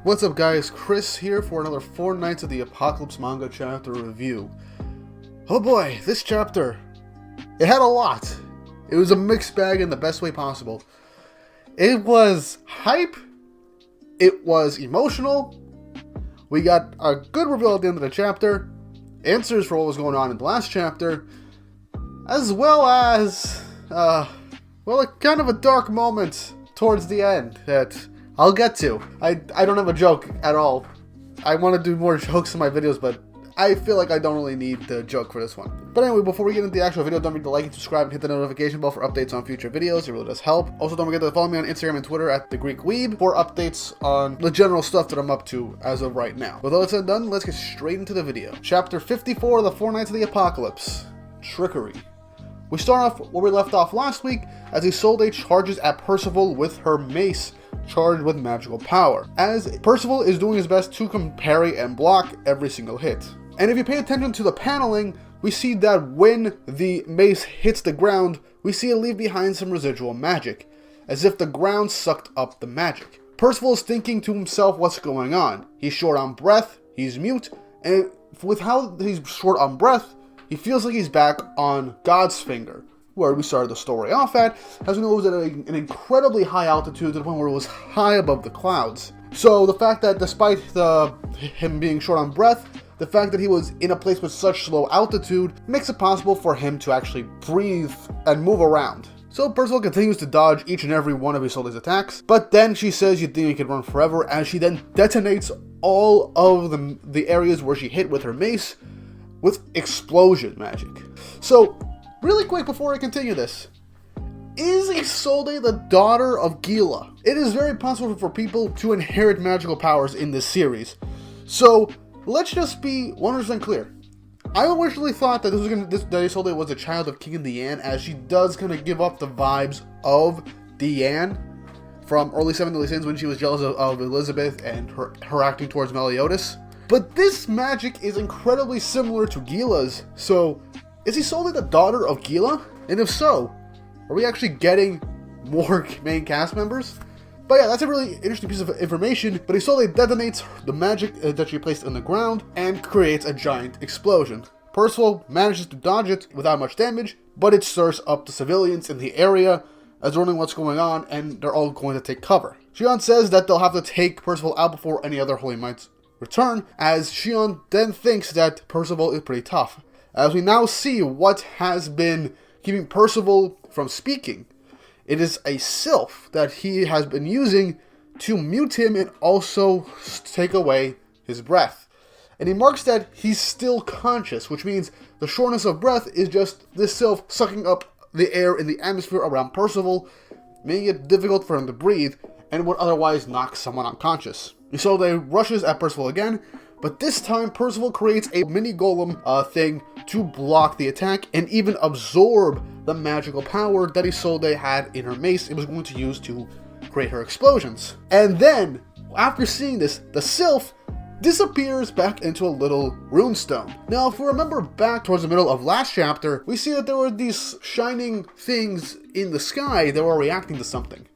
What's up guys, Chris here for another 4 Nights of the Apocalypse manga chapter review. Oh boy, this chapter, it had a lot. It was a mixed bag in the best way possible. It was hype, it was emotional, we got a good reveal at the end of the chapter, answers for what was going on in the last chapter, as well as, kind of a dark moment towards the end that I'll get to. I don't have a joke at all. I want to do more jokes in my videos, but I feel like I don't really need the joke for this one. But anyway, before we get into the actual video, don't forget to like and subscribe and hit the notification bell for updates on future videos. It really does help. Also, don't forget to follow me on Instagram and Twitter at TheGreekWeeb for updates on the general stuff that I'm up to as of right now. With all that said and done, let's get straight into the video. Chapter 54 of the 4 Nights of the Apocalypse. Trickery. We start off where we left off last week as Isolde charges at Percival with her mace, charged with magical power, as Percival is doing his best to parry and block every single hit. And if you pay attention to the paneling, we see that when the mace hits the ground, we see it leave behind some residual magic, as if the ground sucked up the magic. Percival is thinking to himself what's going on. He's short on breath, he's mute, and with how he's short on breath, he feels like he's back on God's finger, where we started the story off at, as we know it was at an incredibly high altitude to the point where it was high above the clouds. So the fact that despite him being short on breath, the fact that he was in a place with such slow altitude makes it possible for him to actually breathe and move around. So Percival continues to dodge each and every one of Isolde's attacks, but then she says you think you can run forever, as she then detonates all of the areas where she hit with her mace with explosion magic. So really quick before I continue this, is Isolde the daughter of Gila? It is very possible for people to inherit magical powers in this series. So let's just be 100% clear. I originally thought that that Isolde was a child of King Diane, as she does kind of give up the vibes of Diane from early Seven Deadly Sins when she was jealous of Elizabeth and her acting towards Meliodas. But this magic is incredibly similar to Gila's, so is Isolde the daughter of Gila? And if so, are we actually getting more main cast members? But yeah, that's a really interesting piece of information, but Isolde detonates the magic that she placed on the ground and creates a giant explosion. Percival manages to dodge it without much damage, but it stirs up the civilians in the area as they're wondering what's going on, and they're all going to take cover. Shion says that they'll have to take Percival out before any other Holy Knights return, as Shion then thinks that Percival is pretty tough. As we now see what has been keeping Percival from speaking. It is a sylph that he has been using to mute him and also take away his breath. And he marks that he's still conscious, which means the shortness of breath is just this sylph sucking up the air in the atmosphere around Percival, making it difficult for him to breathe and would otherwise knock someone unconscious. Isolde rushes at Percival again, but this time Percival creates a mini golem thing to block the attack and even absorb the magical power that Isolde had in her mace it was going to use to create her explosions. And then, after seeing this, the sylph disappears back into a little runestone. Now, if we remember back towards the middle of last chapter, we see that there were these shining things in the sky that were reacting to something.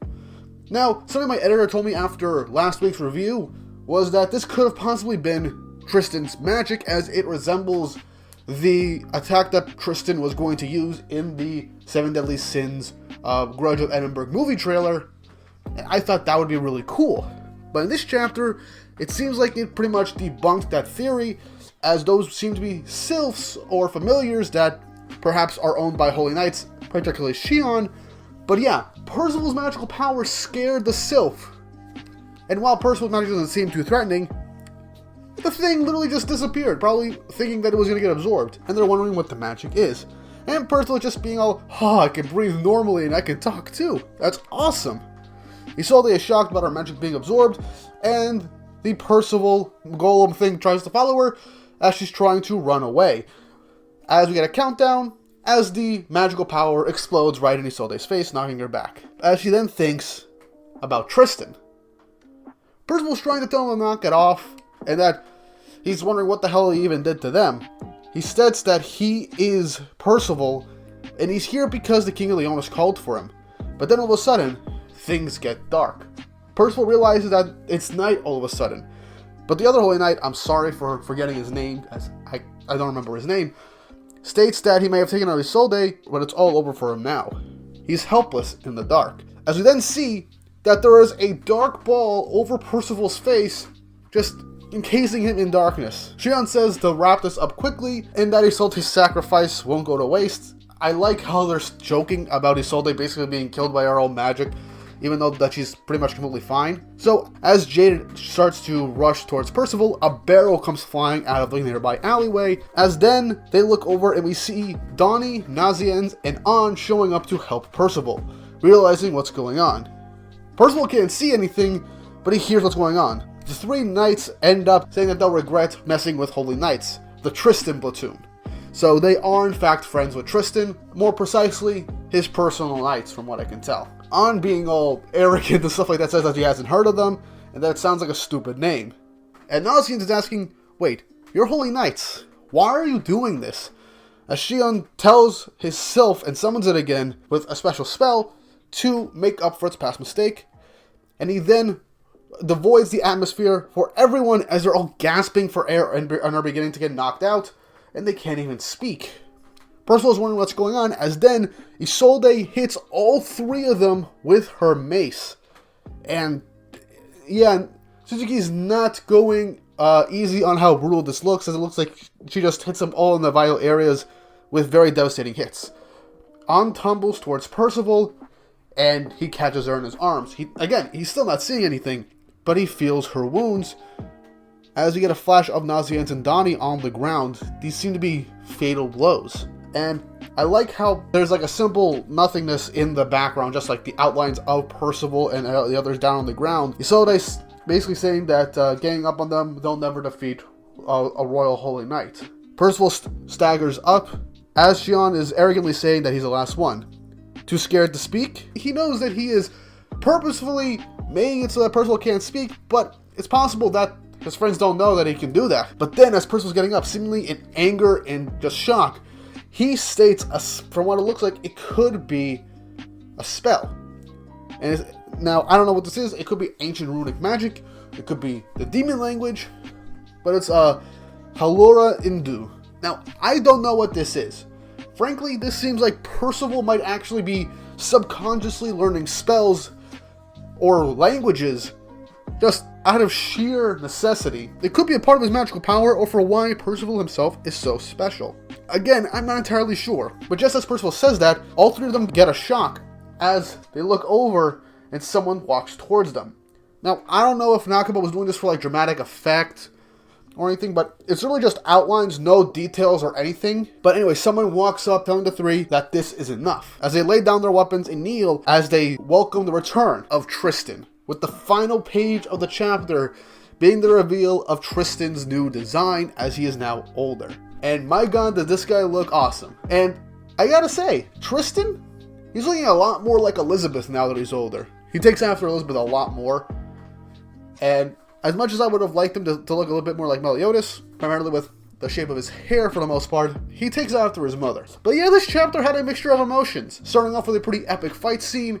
Now, something my editor told me after last week's review was that this could have possibly been Tristan's magic, as it resembles the attack that Tristan was going to use in the Seven Deadly Sins Grudge of Edinburgh movie trailer. I thought that would be really cool. But in this chapter, it seems like it pretty much debunked that theory, as those seem to be sylphs or familiars that perhaps are owned by Holy Knights, particularly Shion. But yeah, Percival's magical power scared the sylph. And while Percival's magic doesn't seem too threatening, the thing literally just disappeared, probably thinking that it was going to get absorbed. And they're wondering what the magic is. And Percival just being all, I can breathe normally and I can talk too. That's awesome. Isolde is shocked about her magic being absorbed, and the Percival golem thing tries to follow her as she's trying to run away. As we get a countdown, as the magical power explodes right in Isolde's face, knocking her back. As she then thinks about Tristan. Percival's trying to tell him to knock it off, and that he's wondering what the hell he even did to them. He states that he is Percival, and he's here because the King of Leonis called for him. But then all of a sudden, things get dark. Percival realizes that it's night all of a sudden. But the other Holy Knight, I'm sorry for forgetting his name, as I don't remember his name, states that he may have taken out Isolde, but it's all over for him now. He's helpless in the dark. As we then see that there is a dark ball over Percival's face, just encasing him in darkness. Shion says to wrap this up quickly, and that Isolde's sacrifice won't go to waste. I like how they're joking about Isolde basically being killed by her own magic, even though that she's pretty much completely fine. So, as Jade starts to rush towards Percival, a barrel comes flying out of the nearby alleyway, as then they look over and we see Donnie, Naziens, and An showing up to help Percival, realizing what's going on. Percival can't see anything, but he hears what's going on. The three knights end up saying that they'll regret messing with Holy Knights, the Tristan platoon. So they are in fact friends with Tristan, more precisely, his personal knights from what I can tell. An being all arrogant and stuff like that says that he hasn't heard of them, and that it sounds like a stupid name. And Naziens is asking, wait, you're Holy Knights, why are you doing this? As Shion tells his sylph and summons it again with a special spell to make up for its past mistake, and he then devoids the atmosphere for everyone as they're all gasping for air and are beginning to get knocked out, and they can't even speak. Percival is wondering what's going on, as then Isolde hits all three of them with her mace. And yeah, Suzuki's not going easy on how brutal this looks, as it looks like she just hits them all in the vital areas with very devastating hits. An tumbles towards Percival, and he catches her in his arms. He's still not seeing anything, but he feels her wounds. As we get a flash of Naziens and Donnie on the ground, these seem to be fatal blows. And I like how there's like a simple nothingness in the background, just like the outlines of Percival and the others down on the ground. Isolde's basically saying that ganging up on them, they'll never defeat a royal Holy Knight. Percival staggers up, as Shion is arrogantly saying that he's the last one. Too scared to speak? He knows that he is purposefully making it so that Percival can't speak, but it's possible that his friends don't know that he can do that. But then, as Percival's getting up, seemingly in anger and just shock, he states, from what it looks like, it could be a spell. And now, I don't know what this is. It could be ancient runic magic. It could be the demon language. But it's Halora Indu. Now, I don't know what this is. Frankly, this seems like Percival might actually be subconsciously learning spells or languages just out of sheer necessity. It could be a part of his magical power, or for why Percival himself is so special. Again, I'm not entirely sure, but just as Percival says that, all three of them get a shock as they look over and someone walks towards them. Now, I don't know if Nakaba was doing this for like dramatic effect or anything, but it's really just outlines, no details or anything. But anyway, someone walks up telling the three that this is enough, as they lay down their weapons and kneel as they welcome the return of Tristan, with the final page of the chapter being the reveal of Tristan's new design as he is now older. And my god, does this guy look awesome. And I gotta say, Tristan, he's looking a lot more like Elizabeth now that he's older. He takes after Elizabeth a lot more. And as much as I would have liked him to look a little bit more like Meliodas, primarily with the shape of his hair for the most part, he takes after his mother. But yeah, this chapter had a mixture of emotions, starting off with a pretty epic fight scene,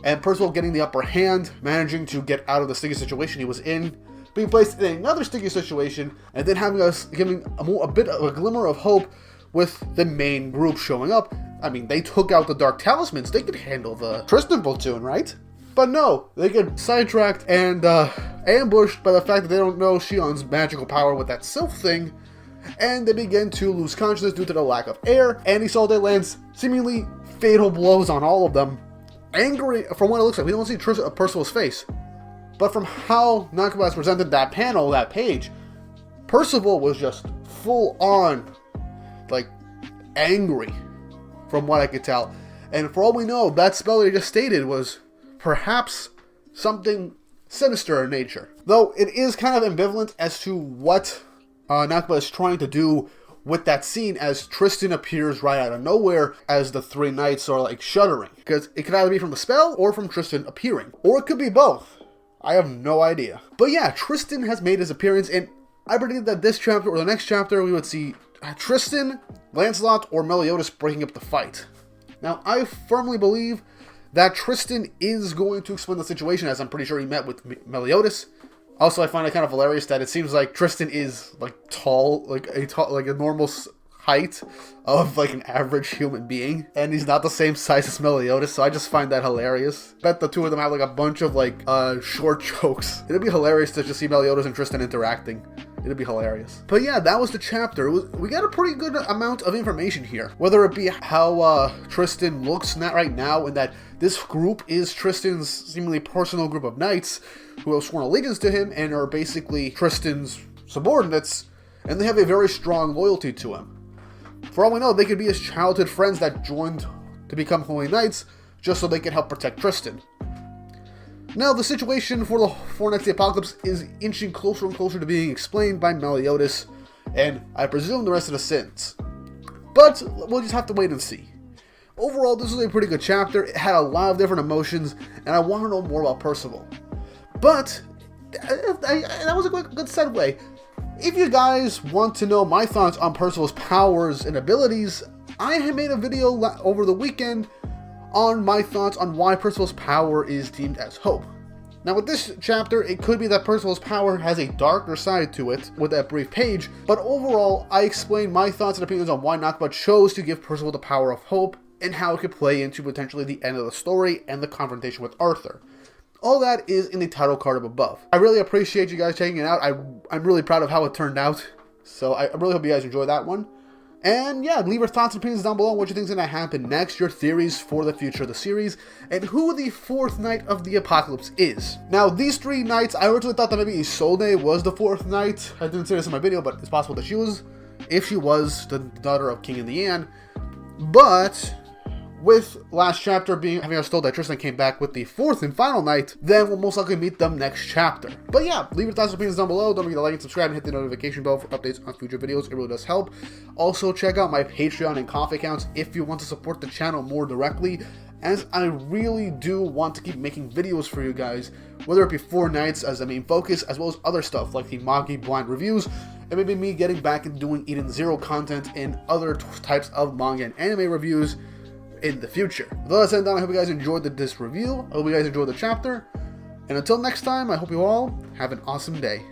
and Percival getting the upper hand, managing to get out of the sticky situation he was in, being placed in another sticky situation, and then having us giving a bit of a glimmer of hope with the main group showing up. I mean, they took out the Dark Talismans, they could handle the Tristan platoon, right? But no, they get sidetracked and ambushed by the fact that they don't know Shion's magical power with that sylph thing, and they begin to lose consciousness due to the lack of air, and Isolde lands seemingly fatal blows on all of them. Angry, from what it looks like, we don't see Percival's face, but from how Nakaba has presented that panel, that page, Percival was just full on, like, angry, from what I could tell. And for all we know, that spell that he just stated was perhaps something sinister in nature. Though it is kind of ambivalent as to what Nakaba is trying to do with that scene, as Tristan appears right out of nowhere as the three knights are like shuddering. Because it could either be from the spell or from Tristan appearing. Or it could be both. I have no idea. But yeah, Tristan has made his appearance, and I predicted that this chapter or the next chapter we would see Tristan, Lancelot, or Meliodas breaking up the fight. Now, I firmly believe that Tristan is going to explain the situation, as I'm pretty sure he met with Meliodas. Also, I find it kind of hilarious that it seems like Tristan is like tall, like a normal height of like an average human being, and he's not the same size as Meliodas, so I just find that hilarious. Bet the two of them have like a bunch of like short jokes. It'd be hilarious to just see Meliodas and Tristan interacting. It'd be hilarious. But yeah, that was the chapter. We got a pretty good amount of information here. Whether it be how Tristan looks right now, and that this group is Tristan's seemingly personal group of knights who have sworn allegiance to him and are basically Tristan's subordinates, and they have a very strong loyalty to him. For all we know, they could be his childhood friends that joined to become Holy Knights just so they can help protect Tristan. Now, the situation for the Four Knights of the Apocalypse is inching closer and closer to being explained by Meliodas, and I presume the rest of the sins. But we'll just have to wait and see. Overall, this was a pretty good chapter. It had a lot of different emotions, and I want to know more about Percival. But that was a good segue. If you guys want to know my thoughts on Percival's powers and abilities, I have made a video over the weekend on my thoughts on why Percival's power is deemed as hope. Now with this chapter, it could be that Percival's power has a darker side to it with that brief page, but overall, I explained my thoughts and opinions on why Nakba chose to give Percival the power of hope, and how it could play into potentially the end of the story and the confrontation with Arthur. All that is in the title card up above. I really appreciate you guys checking it out. I'm really proud of how it turned out, so I really hope you guys enjoy that one. And yeah, leave your thoughts and opinions down below on what you think is going to happen next, your theories for the future of the series, and who the fourth knight of the Apocalypse is. Now, these three knights, I originally thought that maybe Isolde was the fourth knight. I didn't say this in my video, but it's possible that she was, if she was, the daughter of King Indian. But with last chapter having us told that Tristan came back with the fourth and final night, then we'll most likely meet them next chapter. But yeah, leave your thoughts and opinions down below. Don't forget to like and subscribe and hit the notification bell for updates on future videos. It really does help. Also, check out my Patreon and Ko-fi accounts if you want to support the channel more directly, as I really do want to keep making videos for you guys, whether it be Four Knights as the main focus, as well as other stuff like the Magi blind reviews, and maybe me getting back and doing Eden Zero content and other types of manga and anime reviews in the future. With all that said and done, I hope you guys enjoyed this review. I hope you guys enjoyed the chapter. And until next time, I hope you all have an awesome day.